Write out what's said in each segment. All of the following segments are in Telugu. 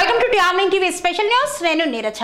Welcome to TR9 TV special news. నేను నీరజ.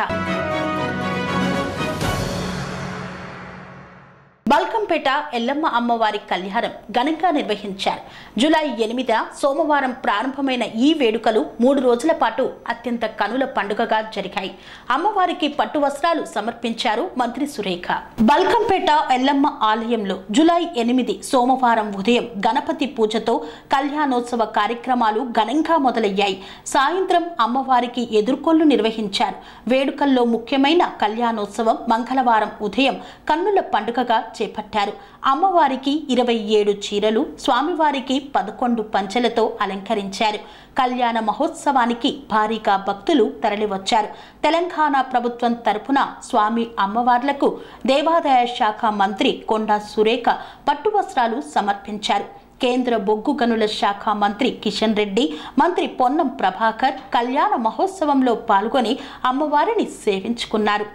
బల్కంపేట ఎల్లమ్మ అమ్మవారి కళ్యాణం ఘనంగా నిర్వహించారు. జూలై 8న సోమవారం ప్రారంభమైన ఈ వేడుకలు 3 రోజుల పాటు అత్యంత కనుల పండుగగా జరిగాయి. అమ్మవారికి పట్టు వస్త్రాలు సమర్పించారు మంత్రి సురేఖ. బల్కంపేట ఎల్లమ్మ ఆలయంలో జూలై 8 సోమవారం ఉదయం గణపతి పూజతో కళ్యాణోత్సవ కార్యక్రమాలు ఘనంగా మొదలయ్యాయి. సాయంత్రం అమ్మవారికి ఎదుర్కొళ్లు నిర్వహించారు. వేడుకల్లో ముఖ్యమైన కళ్యాణోత్సవం మంగళవారం ఉదయం కన్నుల పండుగగా చేపట్టారు. అమ్మవారికి 27 చీరలు, స్వామివారికి 11 పంచెలతో అలంకరించారు. కళ్యాణ మహోత్సవానికి భారీగా భక్తులు తరలివచ్చారు. తెలంగాణ ప్రభుత్వం తరపున స్వామి అమ్మవార్లకు దేవాదాయ శాఖ మంత్రి కొండా సురేఖ పట్టు వస్త్రాలు సమర్పించారు. కేంద్ర బొగ్గు గనుల శాఖ మంత్రి కిషన్ రెడ్డి, మంత్రి పొన్నం ప్రభాకర్ కళ్యాణ మహోత్సవంలో పాల్గొని అమ్మవారిని సేవించుకున్నారు.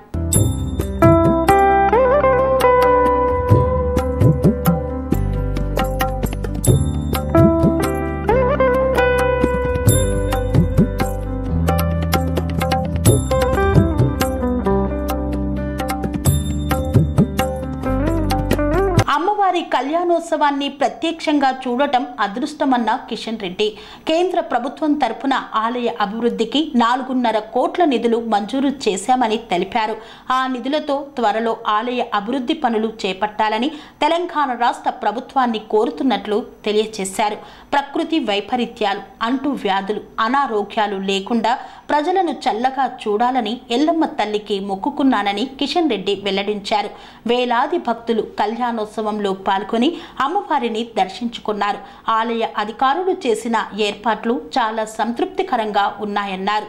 అమ్మవారి కళ్యాణోత్సవాన్ని ప్రత్యక్షంగా చూడటం అదృష్టమన్న కిషన్ రెడ్డి, కేంద్ర ప్రభుత్వం తరపున ఆలయ అభివృద్ధికి 4.5 కోట్ల నిధులు మంజూరు చేశామని తెలిపారు. ఆ నిధులతో త్వరలో ఆలయ అభివృద్ధి పనులు చేపట్టాలని తెలంగాణ రాష్ట్ర ప్రభుత్వాన్ని కోరుతున్నట్లు తెలియజేశారు. ప్రకృతి వైపరీత్యాలు, అంటు వ్యాధులు, అనారోగ్యాలు లేకుండా ప్రజలను చల్లగా చూడాలని ఎల్లమ్మ తల్లికి మొక్కుకున్నానని కిషన్ రెడ్డి వెల్లడించారు. వేలాది భక్తులు కళ్యాణోత్సవంలో పాల్గొని అమ్మవారిని దర్శించుకున్నారు. ఆలయ అధికారులు చేసిన ఏర్పాట్లు చాలా సంతృప్తికరంగా ఉన్నాయన్నారు.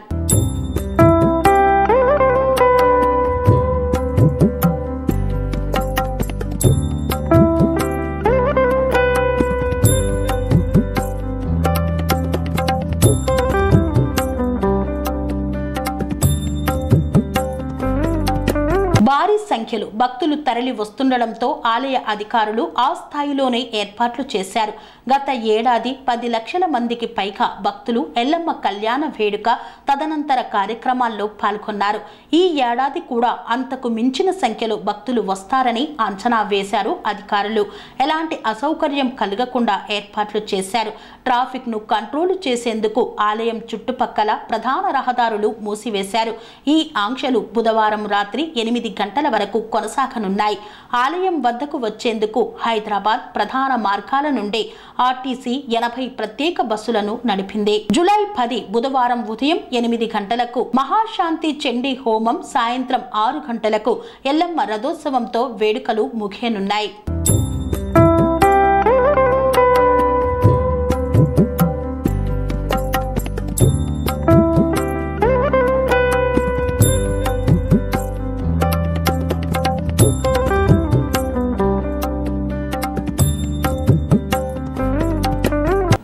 భారీ సంఖ్యలో భక్తులు తరలి వస్తుండడంతో ఆలయ అధికారులు ఆ స్థాయిలోనే ఏర్పాట్లు చేశారు. గత ఏడాది 10 లక్షల మందికి పైగా భక్తులు ఎల్లమ్మ కళ్యాణ వేడుక తదనంతర కార్యక్రమాల్లో పాల్గొన్నారు. ఈ ఏడాది కూడా అంతకు మించిన సంఖ్యలో భక్తులు వస్తారని అంచనా వేశారు అధికారులు. ఎలాంటి అసౌకర్యం కలగకుండా ఏర్పాట్లు చేశారు. ట్రాఫిక్ ను కంట్రోల్ చేసేందుకు ఆలయం చుట్టుపక్కల ప్రధాన రహదారులు మూసివేశారు. ఈ ఆంక్షలు బుధవారం రాత్రి 8 గంటల వరకు కొనసాగనున్నాయి. ఆలయం వద్దకు వచ్చేందుకు హైదరాబాద్ ప్రధాన మార్గాల నుండి ఆర్టీసీ 80 ప్రత్యేక బస్సులను నడిపింది. జూలై 10 బుధవారం ఉదయం 8 గంటలకు మహాశాంతి చండీ హోమం, సాయంత్రం 6 గంటలకు ఎల్లమ్మ రథోత్సవంతో వేడుకలు ముగియనున్నాయి.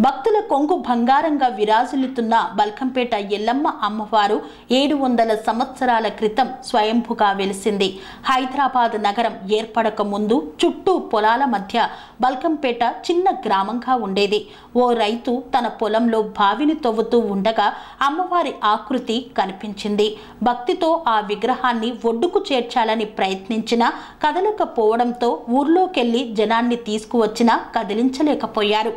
భక్తుల కొంగు బంగారంగా విరాజిల్లుతున్న బల్కంపేట ఎల్లమ్మ అమ్మవారు 700 సంవత్సరాల క్రితం స్వయంభుగా వెలిసింది. హైదరాబాద్ నగరం ఏర్పడక ముందు చుట్టూ పొలాల మధ్య బల్కంపేట చిన్న గ్రామంగా ఉండేది. ఓ రైతు తన పొలంలో బావిని తవ్వుతూ ఉండగా అమ్మవారి ఆకృతి కనిపించింది. భక్తితో ఆ విగ్రహాన్ని ఒడ్డుకు చేర్చాలని ప్రయత్నించినా కదలకపోవడంతో ఊర్లోకెళ్లి జనాన్ని తీసుకువచ్చినా కదిలించలేకపోయారు.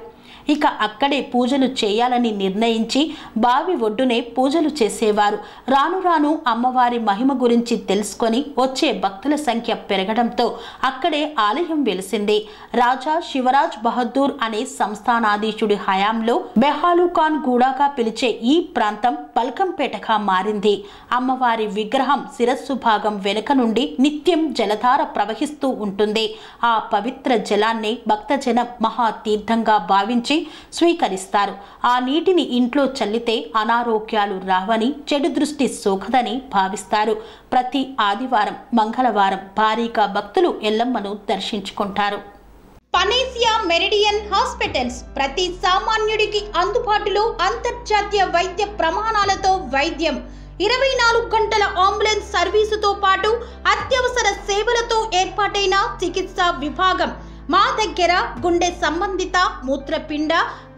ఇక అక్కడే పూజలు చేయాలని నిర్ణయించి బావి ఒడ్డునే పూజలు చేసేవారు. రాను రాను అమ్మవారి మహిమ గురించి తెలుసుకొని వచ్చే భక్తుల సంఖ్య పెరగడంతో అక్కడే ఆలయం వెలిసింది. రాజా శివరాజ్ బహదూర్ అనే సంస్థానాధీశుడి హయాంలో బెహాలుఖాన్ గూడాగా పిలిచే ఈ ప్రాంతం బల్కంపేటగా మారింది. అమ్మవారి విగ్రహం శిరస్సు భాగం వెనుక నుండి నిత్యం జలధార ప్రవహిస్తూ ఉంటుంది. ఆ పవిత్ర జలాన్ని భక్తజనం మహాతీర్థంగా భావించి స్వీకరిస్తారు. ఆ నీటిని ఇంట్లో చల్లితే అనారోగ్యాలు రావని, చెడు దృష్టి సోకదని భావిస్తారు. ప్రతి ఆదివారం, మంగళవారం భారీగా భక్తులు ఎల్లమ్మను దర్శించుకుంటారు. పనేసియా మెరిడియన్ హాస్పిటల్స్ ప్రతి సామాన్యుడికి అందుబాటులో అంతర్జాతీయ వైద్య ప్రమాణాలతో వైద్యం, 24 గంటల అంబులెన్స్ సర్వీసుతో పాటు అత్యవసర సేవలతో ఏర్పాటైన చికిత్సా విభాగం, మా దగ్గర గుండె సంబంధిత, మూత్రపిండ,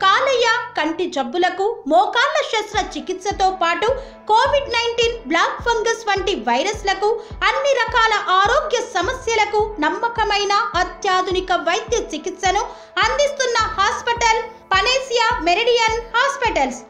కాలేయ, కంటి జబ్బులకు, మోకాళ్ల శస్త్రచికిత్సతో పాటు కోవిడ్-19, బ్లాక్ ఫంగస్ వంటి వైరస్లకు, అన్ని రకాల ఆరోగ్య సమస్యలకు నమ్మకమైన అత్యాధునిక వైద్య చికిత్సను అందిస్తున్న హాస్పిటల్ పనేసియా మెరిడియన్ హాస్పిటల్స్.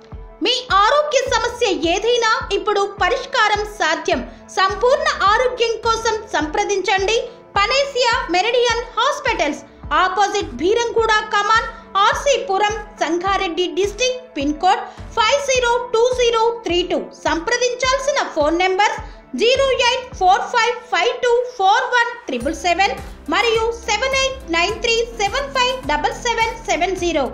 మీ ఆరోగ్య సమస్య ఏదైనా ఇప్పుడు పరిష్కారం సాధ్యం. సంపూర్ణ ఆరోగ్యం కోసం సంప్రదించండి Panacea Meridian hospitals. Opposite Beeramguda కమాన్, RC Puram, Sangareddy district. Pin code 502032. సంప్రదించాల్సిన ఫోన్ నెంబర్ 0845524177 మరియు 7893757770.